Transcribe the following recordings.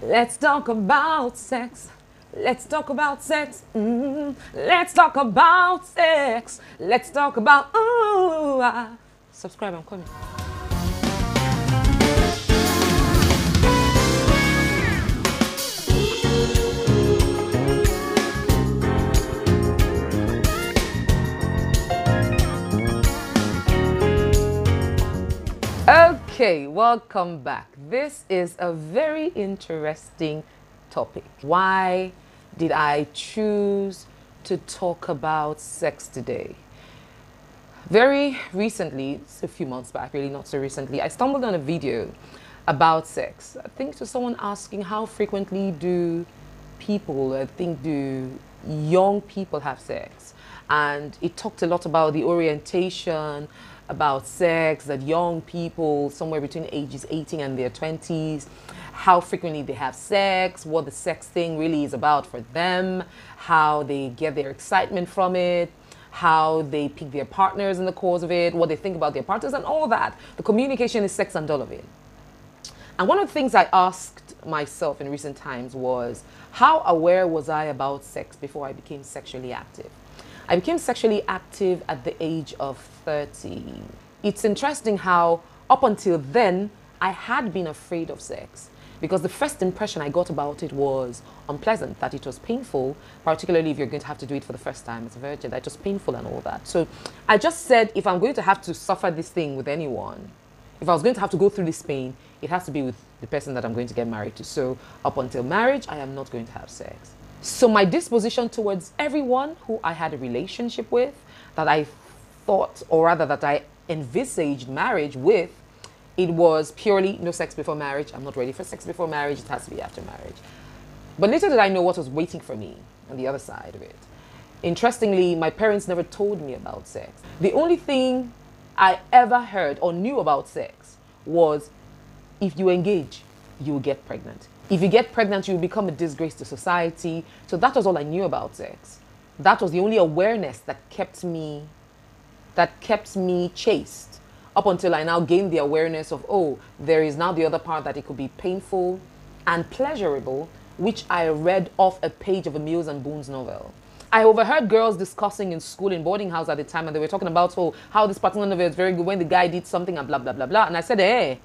Let's talk about sex. Let's talk about sex. Let's talk about sex. Let's talk about. Subscribe, I'm coming. Okay, welcome back. This is a very interesting topic. Why did I choose to talk about sex today? Very recently, it's a few months back, really not so recently, I stumbled on a video about sex. I think to someone asking how frequently do young people have sex? And it talked a lot about the orientation, about sex, that young people somewhere between ages 18 and their 20s, how frequently they have sex, what the sex thing really is about for them, how they get their excitement from it, how they pick their partners in the course of it, what they think about their partners and all that. The communication is sex and all of it. And one of the things I asked myself in recent times was, how aware was I about sex before I became sexually active? I became sexually active at the age of 30. It's interesting how up until then, I had been afraid of sex because the first impression I got about it was unpleasant, that it was painful, particularly if you're going to have to do it for the first time as a virgin, that it was painful and all that. So I just said, if I'm going to have to suffer this thing with anyone, if I was going to have to go through this pain, it has to be with the person that I'm going to get married to. So up until marriage, I am not going to have sex. So my disposition towards everyone who I had a relationship with, that I thought, or rather that I envisaged marriage with, it was purely no sex before marriage. I'm not ready for sex before marriage. It has to be after marriage. But little did I know what was waiting for me on the other side of it. Interestingly, my parents never told me about sex. The only thing I ever heard or knew about sex was, if you engage, you will get pregnant. If you get pregnant, you will become a disgrace to society. So that was all I knew about sex. That was the only awareness that kept me chaste, up until I now gained the awareness of, oh, there is now the other part, that it could be painful and pleasurable, which I read off a page of a Mills and Boons novel. I overheard girls discussing in school, in boarding house at the time, and they were talking about, oh, how this particular novel is very good when the guy did something and blah, blah, blah, blah. And I said, hey,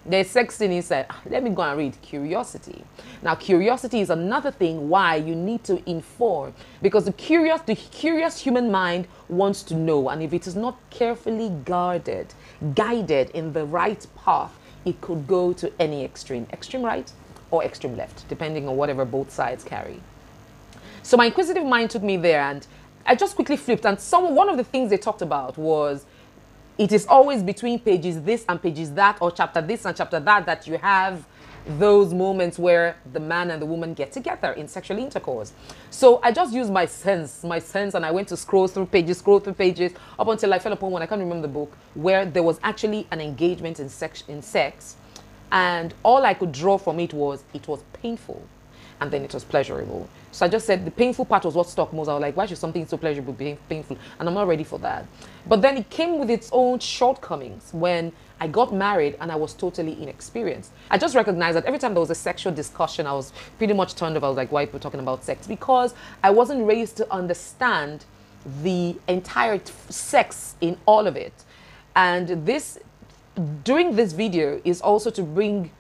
there's sex in inside. Let me go and read curiosity. Now, curiosity is another thing why you need to inform, because the curious human mind wants to know, and if it is not carefully guided in the right path, it could go to any extreme right or extreme left, depending on whatever both sides carry. So my inquisitive mind took me there, and I just quickly flipped, and one of the things they talked about was, it is always between pages this and pages that, or chapter this and chapter that, that you have those moments where the man and the woman get together in sexual intercourse. So I just used my sense, and I went to scroll through pages, up until I fell upon one, I can't remember the book, where there was actually an engagement in sex, and all I could draw from it was painful, and then it was pleasurable. So I just said the painful part was what stuck most. I was like, why should something so pleasurable be painful? And I'm not ready for that. But then it came with its own shortcomings when I got married and I was totally inexperienced. I just recognized that every time there was a sexual discussion, I was pretty much turned off. I was like, why are people talking about sex? Because I wasn't raised to understand the entire sex in all of it. And doing this video is also to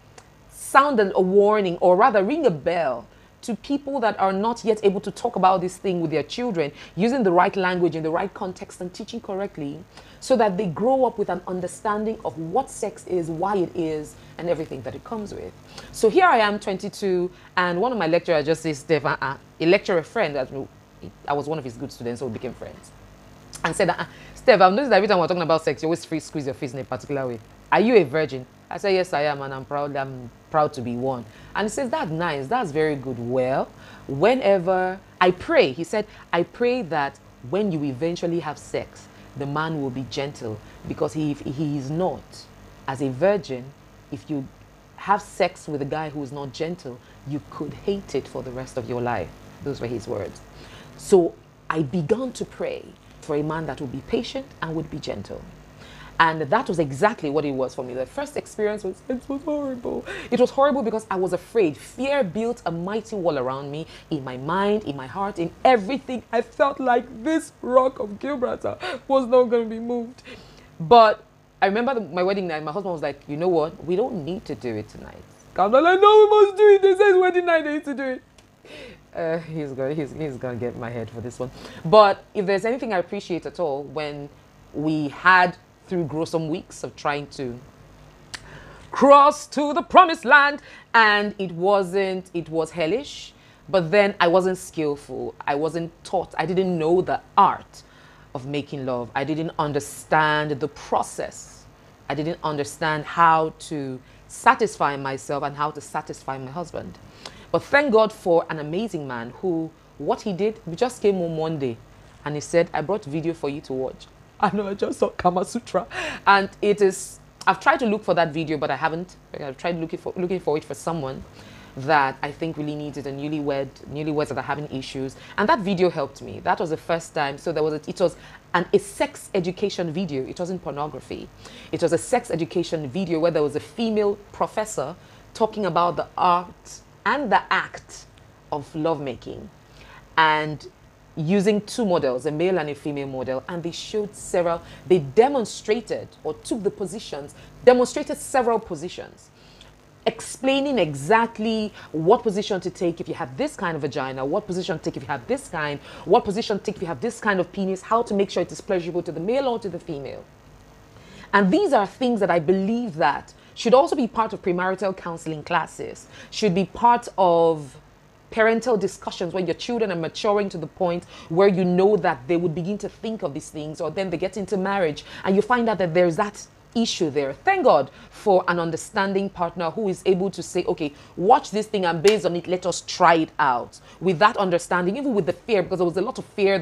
sound a warning, or rather ring a bell to people that are not yet able to talk about this thing with their children, using the right language in the right context and teaching correctly, so that they grow up with an understanding of what sex is, why it is, and everything that it comes with. So here I am, 22, and one of my lecturers just says, Steph, a lecturer friend, I was one of his good students, so we became friends, and said, Steph, I've noticed that every time we're talking about sex, you always squeeze your face in a particular way. Are you a virgin? I said, yes, I am, and I'm proud to be one. And he says, that's nice, that's very good. Well, whenever I pray, he said, I pray that when you eventually have sex, the man will be gentle, because if he is not, as a virgin, if you have sex with a guy who is not gentle, you could hate it for the rest of your life. Those were his words. So I began to pray for a man that would be patient and would be gentle. And that was exactly what it was for me. The first experience was, it was horrible. It was horrible because I was afraid. Fear built a mighty wall around me, in my mind, in my heart, in everything. I felt like this rock of Gibraltar was not going to be moved. But I remember my wedding night, my husband was like, you know what? We don't need to do it tonight. I'm like, no, we must do it. They said wedding night, they need to do it. He's gonna get my head for this one. But if there's anything I appreciate at all, when we had through gruesome weeks of trying to cross to the promised land, and it was hellish, but then I wasn't skillful. I wasn't taught. I didn't know the art of making love. I didn't understand the process. I didn't understand how to satisfy myself and how to satisfy my husband. But thank God for an amazing man who, what he did, we just came home one day and he said, I brought video for you to watch. I know, I just saw Kama Sutra. And it is, I've tried to look for that video, but I haven't. I've tried looking for it for someone that I think really needs it, a newlyweds that are having issues. And that video helped me. That was the first time. So it was a sex education video. It wasn't pornography. It was a sex education video where there was a female professor talking about the art and the act of lovemaking, and using two models, a male and a female model, and they demonstrated or took the positions, demonstrated several positions, explaining exactly what position to take if you have this kind of vagina, what position to take if you have this kind, what position to take if you have this kind of penis, how to make sure it is pleasurable to the male or to the female. And these are things that I believe that should also be part of premarital counseling classes, should be part of parental discussions when your children are maturing to the point where you know that they would begin to think of these things, or then they get into marriage and you find out that there's that issue there. Thank God for an understanding partner who is able to say, okay, watch this thing and based on it, let us try it out. With that understanding, even with the fear, because there was a lot of fear,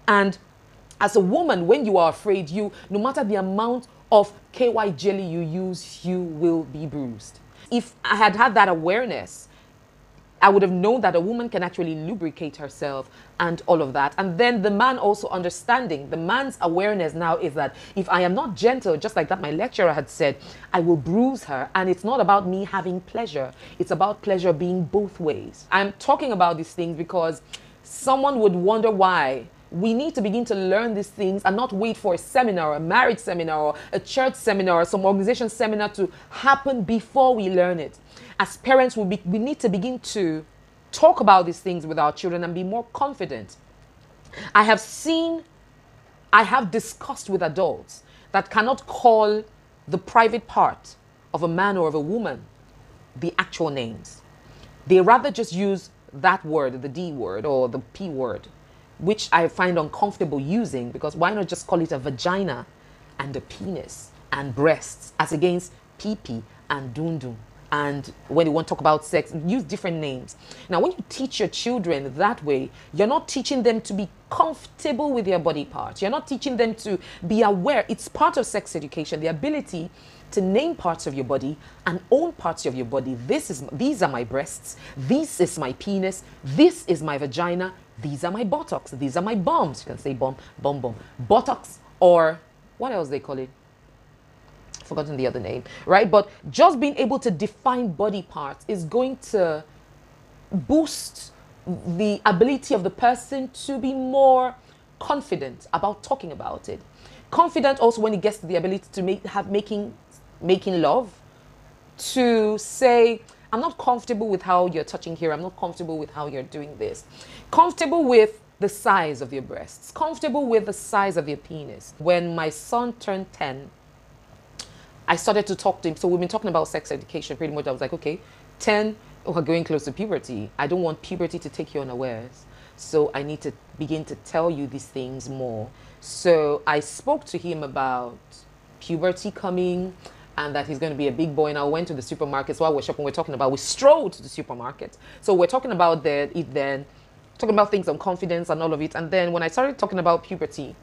and as a woman, when you are afraid, no matter the amount of KY jelly you use, you will be bruised. If I had had that awareness, I would have known that a woman can actually lubricate herself and all of that. And then the man also understanding, the man's awareness now is that if I am not gentle, just like that my lecturer had said, I will bruise her. And it's not about me having pleasure. It's about pleasure being both ways. I'm talking about these things because someone would wonder why we need to begin to learn these things and not wait for a seminar, a marriage seminar, or a church seminar, or some organization seminar to happen before we learn it. As parents, we need to begin to talk about these things with our children and be more confident. I have discussed with adults that cannot call the private part of a man or of a woman the actual names. They rather just use that word, the D word or the P word, which I find uncomfortable using, because why not just call it a vagina and a penis and breasts as against pee-pee and dun-dun? And when you want to talk about sex, use different names. Now, when you teach your children that way, you're not teaching them to be comfortable with their body parts. You're not teaching them to be aware. It's part of sex education, the ability to name parts of your body and own parts of your body. These are my breasts. This is my penis. This is my vagina. These are my buttocks. These are my bums. You can say bum. Buttocks, or what else they call it? Forgotten the other name, right? But just being able to define body parts is going to boost the ability of the person to be more confident about talking about it. Confident also when it gets to the ability to making love, to say, I'm not comfortable with how you're touching here. I'm not comfortable with how you're doing this. Comfortable with the size of your breasts. Comfortable with the size of your penis. When my son turned 10, I started to talk to him. So we've been talking about sex education pretty much. I was like, okay, 10, we're going close to puberty. I don't want puberty to take you unawares. So I need to begin to tell you these things more. So I spoke to him about puberty coming and that he's going to be a big boy. And I went to the supermarkets while we're shopping. We strolled to the supermarket. So we're talking about talking about things on confidence and all of it. And then when I started talking about puberty,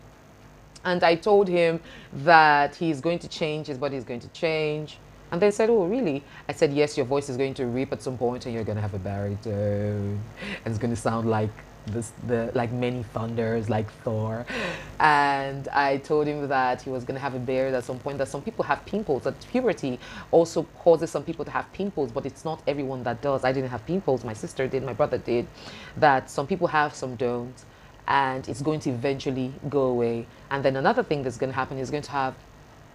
and I told him that he's going to change, his body is going to change. And they said, oh, really? I said, yes, your voice is going to rip at some point and you're going to have a baritone. And it's going to sound like the like many thunders, like Thor. And I told him that he was going to have a beard at some point, that some people have pimples, that puberty also causes some people to have pimples, but it's not everyone that does. I didn't have pimples, my sister did, my brother did. That some people have, some don't, and it's going to eventually go away. And then another thing that's going to happen is going to have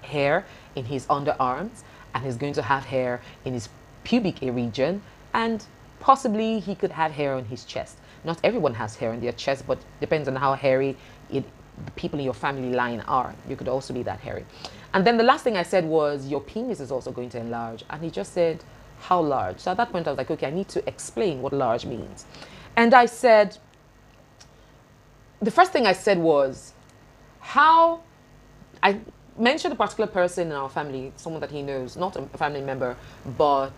hair in his underarms, and he's going to have hair in his pubic region, and possibly he could have hair on his chest. Not everyone has hair on their chest, but depends on how hairy the people in your family line are. You could also be that hairy. And then the last thing I said was, your penis is also going to enlarge. And he just said, how large? So at that point I was like, okay, I need to explain what large means. And I said, the first thing I said was, how, I mentioned a particular person in our family, someone that he knows, not a family member, but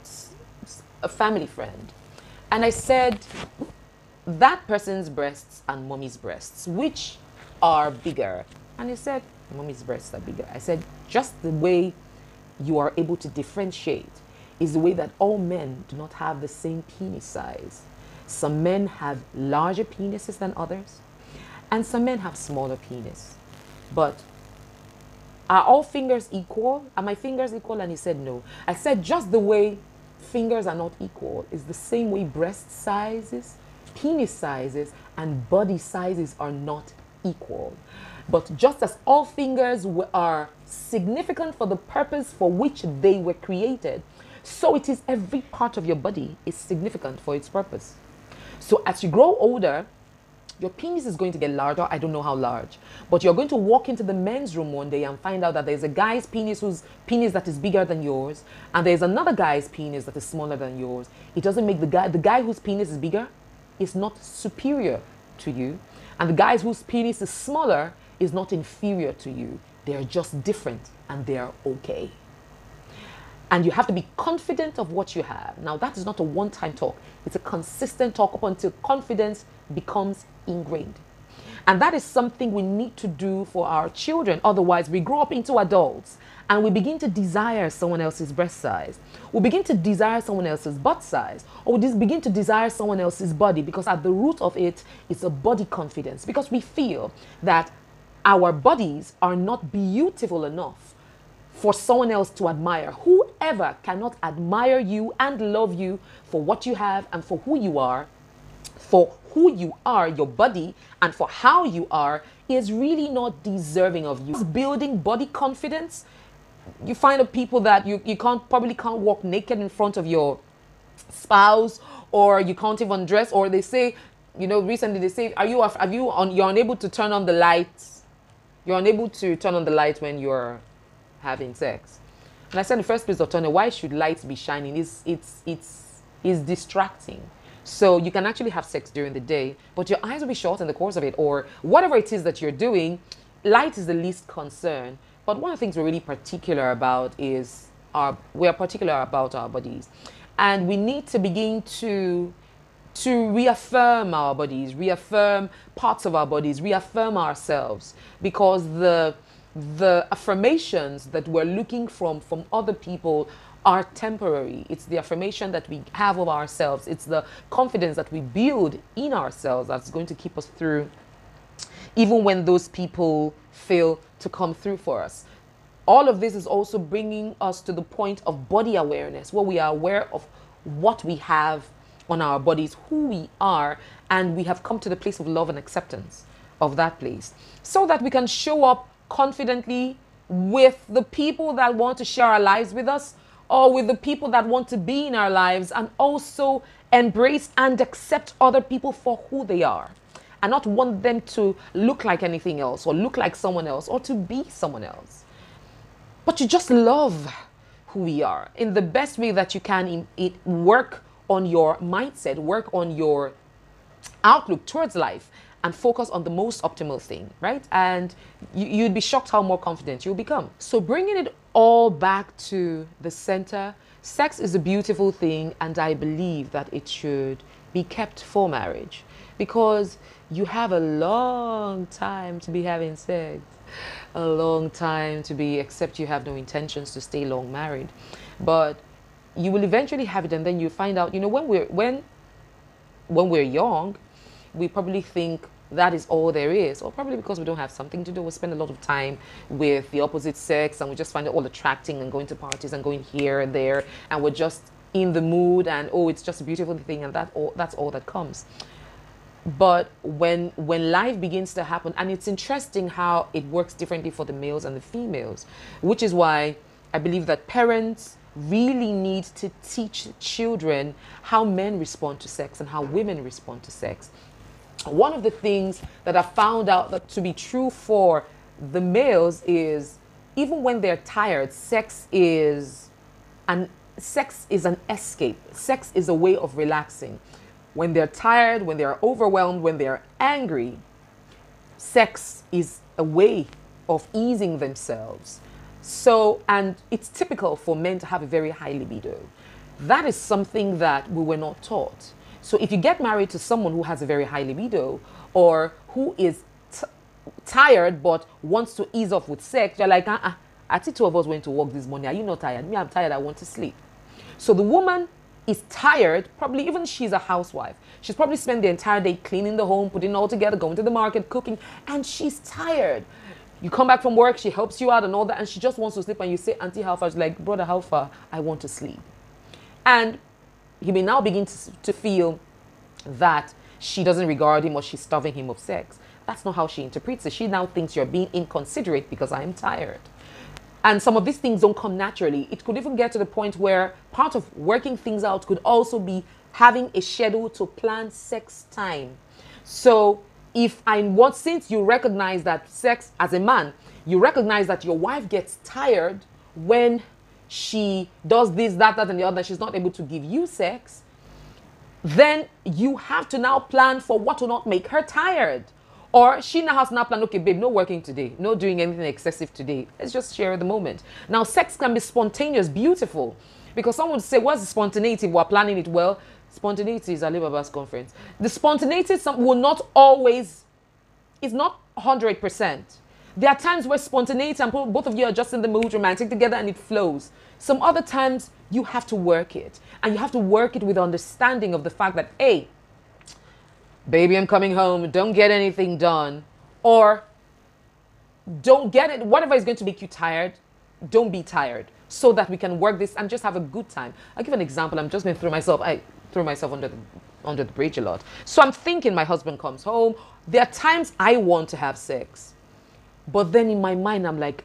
a family friend. And I said, that person's breasts and mommy's breasts, which are bigger? And he said, mommy's breasts are bigger. I said, just the way you are able to differentiate is the way that all men do not have the same penis size. Some men have larger penises than others, and some men have smaller penis. But are all fingers equal? Are my fingers equal? And he said, no. I said, just the way fingers are not equal is the same way breast sizes, penis sizes, and body sizes are not equal. But just as all fingers are significant for the purpose for which they were created, so it is every part of your body is significant for its purpose. So as you grow older, your penis is going to get larger. I don't know how large, but you're going to walk into the men's room one day and find out that there's a guy's penis whose penis that is bigger than yours, and there's another guy's penis that is smaller than yours. It doesn't make the guy whose penis is bigger is not superior to you, and the guy whose penis is smaller is not inferior to you. They're just different, and they're okay. And you have to be confident of what you have. Now, that is not a one-time talk. It's a consistent talk up until confidence becomes ingrained. And that is something we need to do for our children. Otherwise, we grow up into adults and we begin to desire someone else's breast size. We begin to desire someone else's butt size. Or we just begin to desire someone else's body, because at the root of it is a body confidence. Because we feel that our bodies are not beautiful enough for someone else to admire. Whoever cannot admire you and love you for what you have and for who you are, your body, and for how you are, is really not deserving of you. Building body confidence, you find of people that you probably can't walk naked in front of your spouse, or you can't even dress, or they say, recently they say, you're unable to turn on the lights. You're unable to turn on the light when you're having sex. And I said, in the first place of turning, why should lights be shining? It's distracting. So you can actually have sex during the day, but your eyes will be shut in the course of it, or whatever it is that you're doing. Light is the least concern. But one of the things we're really particular about is we're particular about our bodies, and we need to begin to reaffirm our bodies, reaffirm parts of our bodies, reaffirm ourselves, because the affirmations that we're looking from other people are temporary. It's the affirmation that we have of ourselves. It's the confidence that we build in ourselves that's going to keep us through, even when those people fail to come through for us. All of this is also bringing us to the point of body awareness, where we are aware of what we have on our bodies, who we are, and we have come to the place of love and acceptance of that place, so that we can show up confidently with the people that want to share our lives with us, or with the people that want to be in our lives, and also embrace and accept other people for who they are, and not want them to look like anything else, or look like someone else, or to be someone else. But you just love who we are in the best way that you can. Work on your mindset, work on your outlook towards life, and focus on the most optimal thing, right? And you'd be shocked how more confident you'll become. So bringing it all back to the center, sex is a beautiful thing, and I believe that it should be kept for marriage, because you have a long time to be having sex, a long time to be, except you have no intentions to stay long married, but you will eventually have it. And then you find out, when we're young, we probably think that is all there is, or probably because we don't have something to do. We spend a lot of time with the opposite sex, and we just find it all attracting, and going to parties and going here and there, and we're just in the mood, and oh, it's just a beautiful thing, and that's all that comes. But when life begins to happen, and it's interesting how it works differently for the males and the females, which is why I believe that parents really need to teach children how men respond to sex and how women respond to sex. One of the things that I found out that to be true for the males is, even when they're tired, sex is an escape. Sex is a way of relaxing. When they're tired, when they're overwhelmed, when they're angry, sex is a way of easing themselves. So, and it's typical for men to have a very high libido. That is something that we were not taught. So if you get married to someone who has a very high libido, or who is tired but wants to ease off with sex, you're like, I think two of us went to work this morning. Are you not tired? Me, I'm tired. I want to sleep. So the woman is tired, probably even she's a housewife. She's probably spent the entire day cleaning the home, putting it all together, going to the market, cooking, and she's tired. You come back from work, she helps you out and all that, and she just wants to sleep, and you say, Auntie, how far? She's like, brother, how far? I want to sleep. And he may now begin to feel that she doesn't regard him, or she's starving him of sex. That's not how she interprets it. She now thinks you're being inconsiderate because I'm tired. And some of these things don't come naturally. It could even get to the point where part of working things out could also be having a schedule to plan sex time. So since you recognize that sex, as a man, you recognize that your wife gets tired when she does this, that, and the other, she's not able to give you sex, then you have to now plan for what will not make her tired. Or she now has to now plan, okay, babe, no working today, no doing anything excessive today. Let's just share the moment. Now, sex can be spontaneous, beautiful, because someone would say, what's the spontaneity? We're planning it well. Spontaneity is Alibaba's conference. The spontaneity will not always, it's not 100%. There are times where spontaneity and both of you are just in the mood, romantic together, and it flows. Some other times you have to work it. And you have to work it with understanding of the fact that, hey, baby, I'm coming home, don't get anything done. Or don't get it, whatever is going to make you tired, don't be tired, so that we can work this and just have a good time. I'll give an example. I'm just going to I throw myself under the bridge a lot. So I'm thinking my husband comes home. There are times I want to have sex. But then in my mind, I'm like,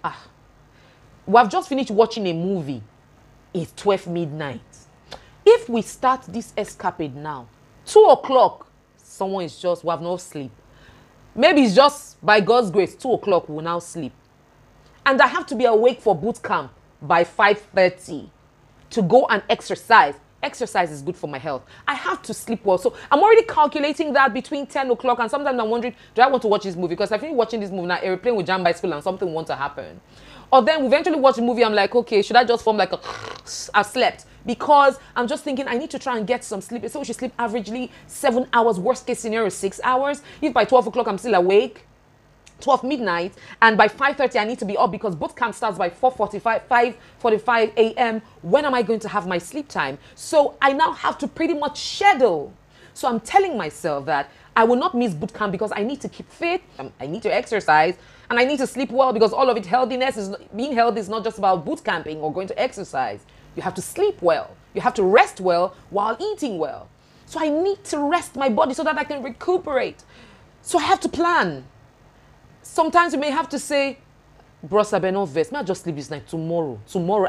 we've just finished watching a movie. It's 12 midnight. If we start this escapade now, 2 o'clock, we have no sleep. Maybe it's just by God's grace, 2 o'clock, we'll now sleep. And I have to be awake for boot camp by 5:30 to go and exercise. Exercise is good for my health. I have to sleep well. So I'm already calculating that between 10 o'clock, and sometimes I'm wondering, do I want to watch this movie? Because I finish watching this movie now, airplane will jam bicycle and something wants to happen. Or then we eventually watch the movie, I'm like, okay, should I just form like I've slept? Because I'm just thinking I need to try and get some sleep. So we should sleep averagely 7 hours, worst case scenario 6 hours. If by 12 o'clock I'm still awake, 12 midnight, and by 5:30 I need to be up because boot camp starts by 5:45 a.m. When am I going to have my sleep time? So I now have to pretty much schedule. So I'm telling myself that I will not miss boot camp because I need to keep fit, I need to exercise, and I need to sleep well, because all of it, being healthy is not just about boot camping or going to exercise. You have to sleep well. You have to rest well while eating well. So I need to rest my body so that I can recuperate. So I have to plan. Sometimes you may have to say, bros, I better not vest. May I just sleep this night tomorrow?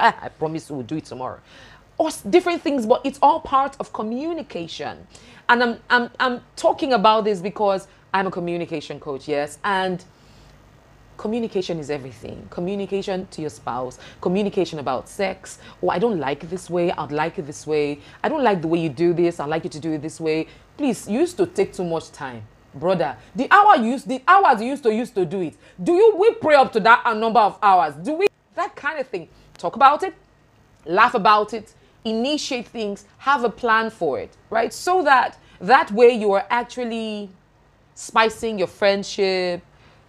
I promise we'll do it tomorrow. Or different things, but it's all part of communication. And I'm talking about this because I'm a communication coach, yes. And communication is everything. Communication to your spouse, communication about sex. Oh, I don't like it this way, I'd like it this way. I don't like the way you do this, I'd like you to do it this way. Please, you used to take too much time. Brother, the hours you used to do it. We pray up to that number of hours? That kind of thing. Talk about it, laugh about it, initiate things, have a plan for it, right? So that way you are actually spicing your friendship.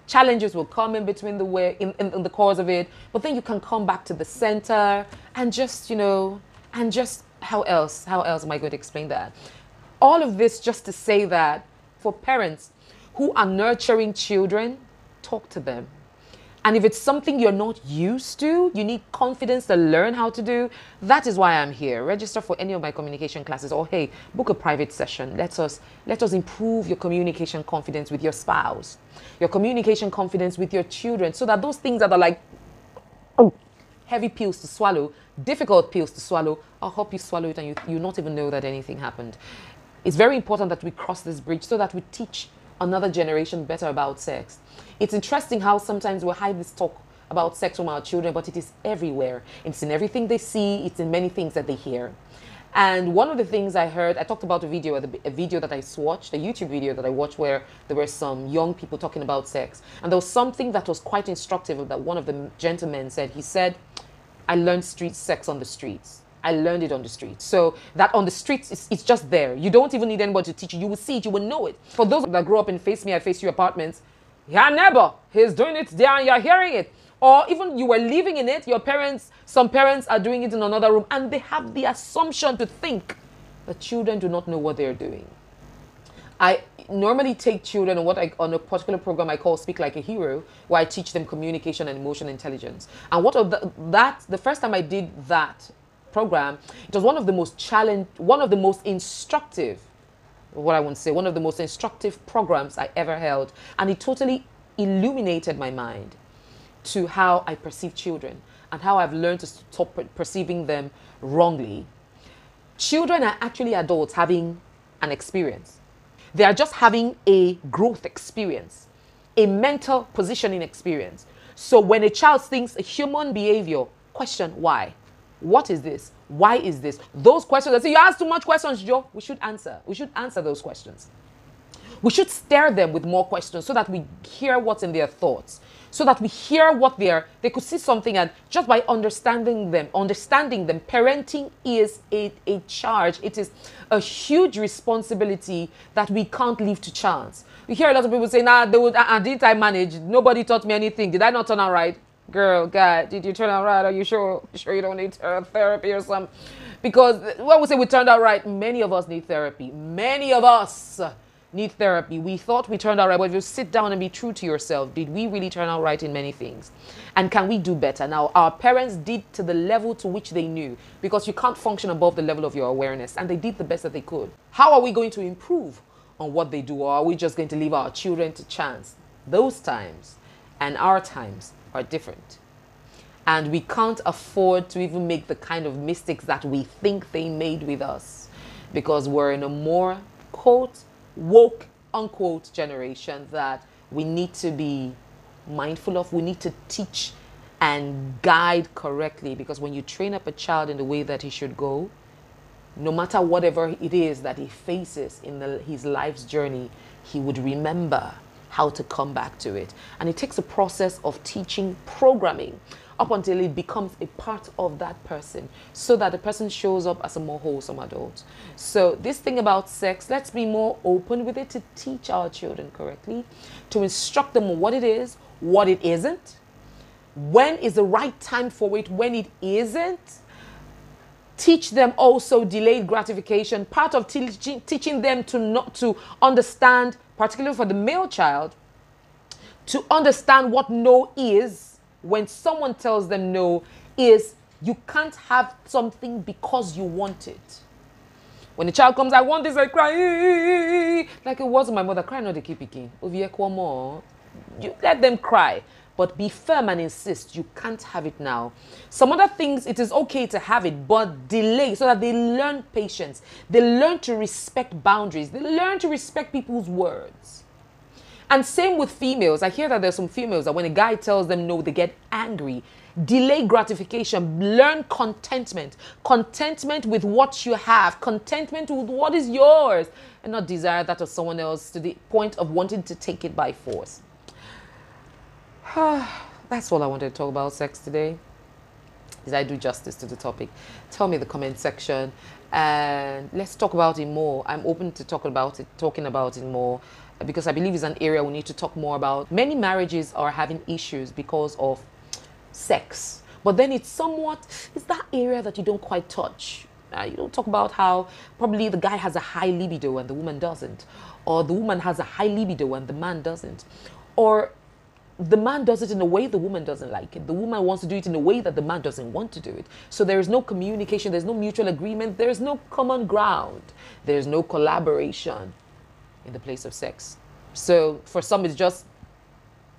Challenges will come in between in the course of it, but then you can come back to the center and just, how else am I going to explain that? All of this just to say that for parents who are nurturing children, talk to them. And if it's something you're not used to, you need confidence to learn how to do, that is why I'm here. Register for any of my communication classes, or hey, book a private session. Let us improve your communication confidence with your spouse, your communication confidence with your children, so that those things that are like heavy pills to swallow, difficult pills to swallow, I'll help you swallow it and you not even know that anything happened. It's very important that we cross this bridge so that we teach another generation better about sex. It's interesting how sometimes we hide this talk about sex from our children, but it is everywhere. It's in everything they see, it's in many things that they hear. And one of the things I heard, I talked about a video that I watched, a YouTube video that I watched where there were some young people talking about sex. And there was something that was quite instructive that one of the gentlemen said. He said, I learned street sex on the streets. I learned it on the streets. So that on the streets, it's just there. You don't even need anybody to teach you. You will see it, you will know it. For those that grew up in Face Me, I Face You apartments, your neighbor, he's doing it there and you're hearing it. Or even you were living in it, your parents, some parents are doing it in another room, and they have the assumption to think that children do not know what they're doing. I normally take children on a particular program I call Speak Like a Hero, where I teach them communication and emotional intelligence. And the first time I did that program, it was one of the most instructive programs I ever held, and it totally illuminated my mind to how I perceive children and how I've learned to stop perceiving them wrongly. Children are actually adults having an experience. They are just having a growth experience, a mental positioning experience. So when a child thinks a human behavior, question why. What is this? Why is this? Those questions, I say, you ask too much questions, Joe. We should answer. We should answer those questions. We should stare them with more questions so that we hear what's in their thoughts, so that we hear what they could see something, and just by understanding them, parenting is a charge. It is a huge responsibility that we can't leave to chance. We hear a lot of people say, nah, didn't I manage? Nobody taught me anything. Did I not turn out right? Girl, guy, did you turn out right? Are you sure you don't need therapy or something? Because when we say we turned out right, many of us need therapy. Many of us need therapy. We thought we turned out right, but if you sit down and be true to yourself, did we really turn out right in many things? And can we do better? Now, our parents did to the level to which they knew, because you can't function above the level of your awareness, and they did the best that they could. How are we going to improve on what they do, or are we just going to leave our children to chance? Those times and our times are different. And we can't afford to even make the kind of mistakes that we think they made with us, because we're in a more, quote, woke, unquote, generation that we need to be mindful of. We need to teach and guide correctly, because when you train up a child in the way that he should go, no matter whatever it is that he faces in his life's journey, he would remember how to come back to it. And it takes a process of teaching, programming, up until it becomes a part of that person, so that the person shows up as a more wholesome adult. So this thing about sex, let's be more open with it, to teach our children correctly, to instruct them on what it is, what it isn't, when is the right time for it, when it isn't. Teach them also delayed gratification. Part of teaching them to understand, particularly for the male child, to understand what no is. When someone tells them no, is you can't have something because you want it. When the child comes, I want this, I cry. Like it was my mother, cry not the keep picking. You let them cry, but be firm and insist you can't have it now. Some other things, it is okay to have it, but delay, so that they learn patience. They learn to respect boundaries. They learn to respect people's words. And same with females. I hear that there's some females that when a guy tells them no, they get angry. Delay gratification. Learn contentment. Contentment with what you have. Contentment with what is yours. And not desire that of someone else to the point of wanting to take it by force. That's all I wanted to talk about sex today. Did I do justice to the topic? Tell me in the comment section. And let's talk about it more. I'm open to talking about it more, because I believe it's an area we need to talk more about. Many marriages are having issues because of sex, but then it's that area that you don't quite touch. You don't talk about how probably the guy has a high libido and the woman doesn't, or the woman has a high libido and the man doesn't, or the man does it in a way the woman doesn't like it. The woman wants to do it in a way that the man doesn't want to do it. So there is no communication, there's no mutual agreement, there's no common ground, there's no collaboration in the place of sex. So for some it's just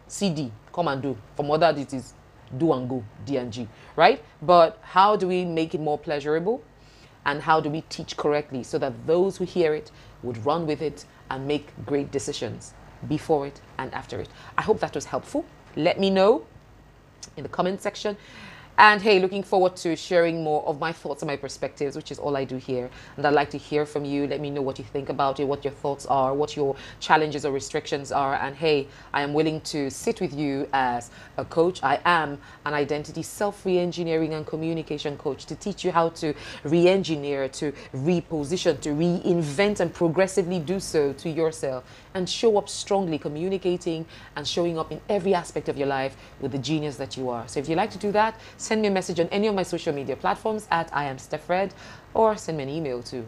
CD, come and do. For others it is do and go, D and G, right? But how do we make it more pleasurable? And how do we teach correctly so that those who hear it would run with it and make great decisions before it and after it? I hope that was helpful. Let me know in the comment section. And hey, looking forward to sharing more of my thoughts and my perspectives, which is all I do here. And I'd like to hear from you. Let me know what you think about it, what your thoughts are, what your challenges or restrictions are. And hey, I am willing to sit with you as a coach. I am an identity self-re-engineering and communication coach to teach you how to re-engineer, to reposition, to reinvent and progressively do so to yourself and show up strongly, communicating and showing up in every aspect of your life with the genius that you are. So if you'd like to do that, send me a message on any of my social media platforms at I am StephREDD, or send me an email to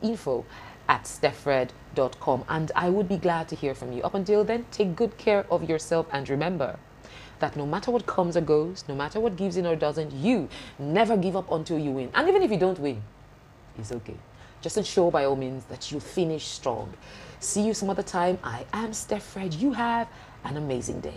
info@StephREDD.com, and I would be glad to hear from you. Up until then, take good care of yourself, and remember that no matter what comes or goes, no matter what gives in or doesn't, you never give up until you win. And even if you don't win, it's okay. Just ensure by all means that you finish strong. See you some other time. I am StephREDD. You have an amazing day.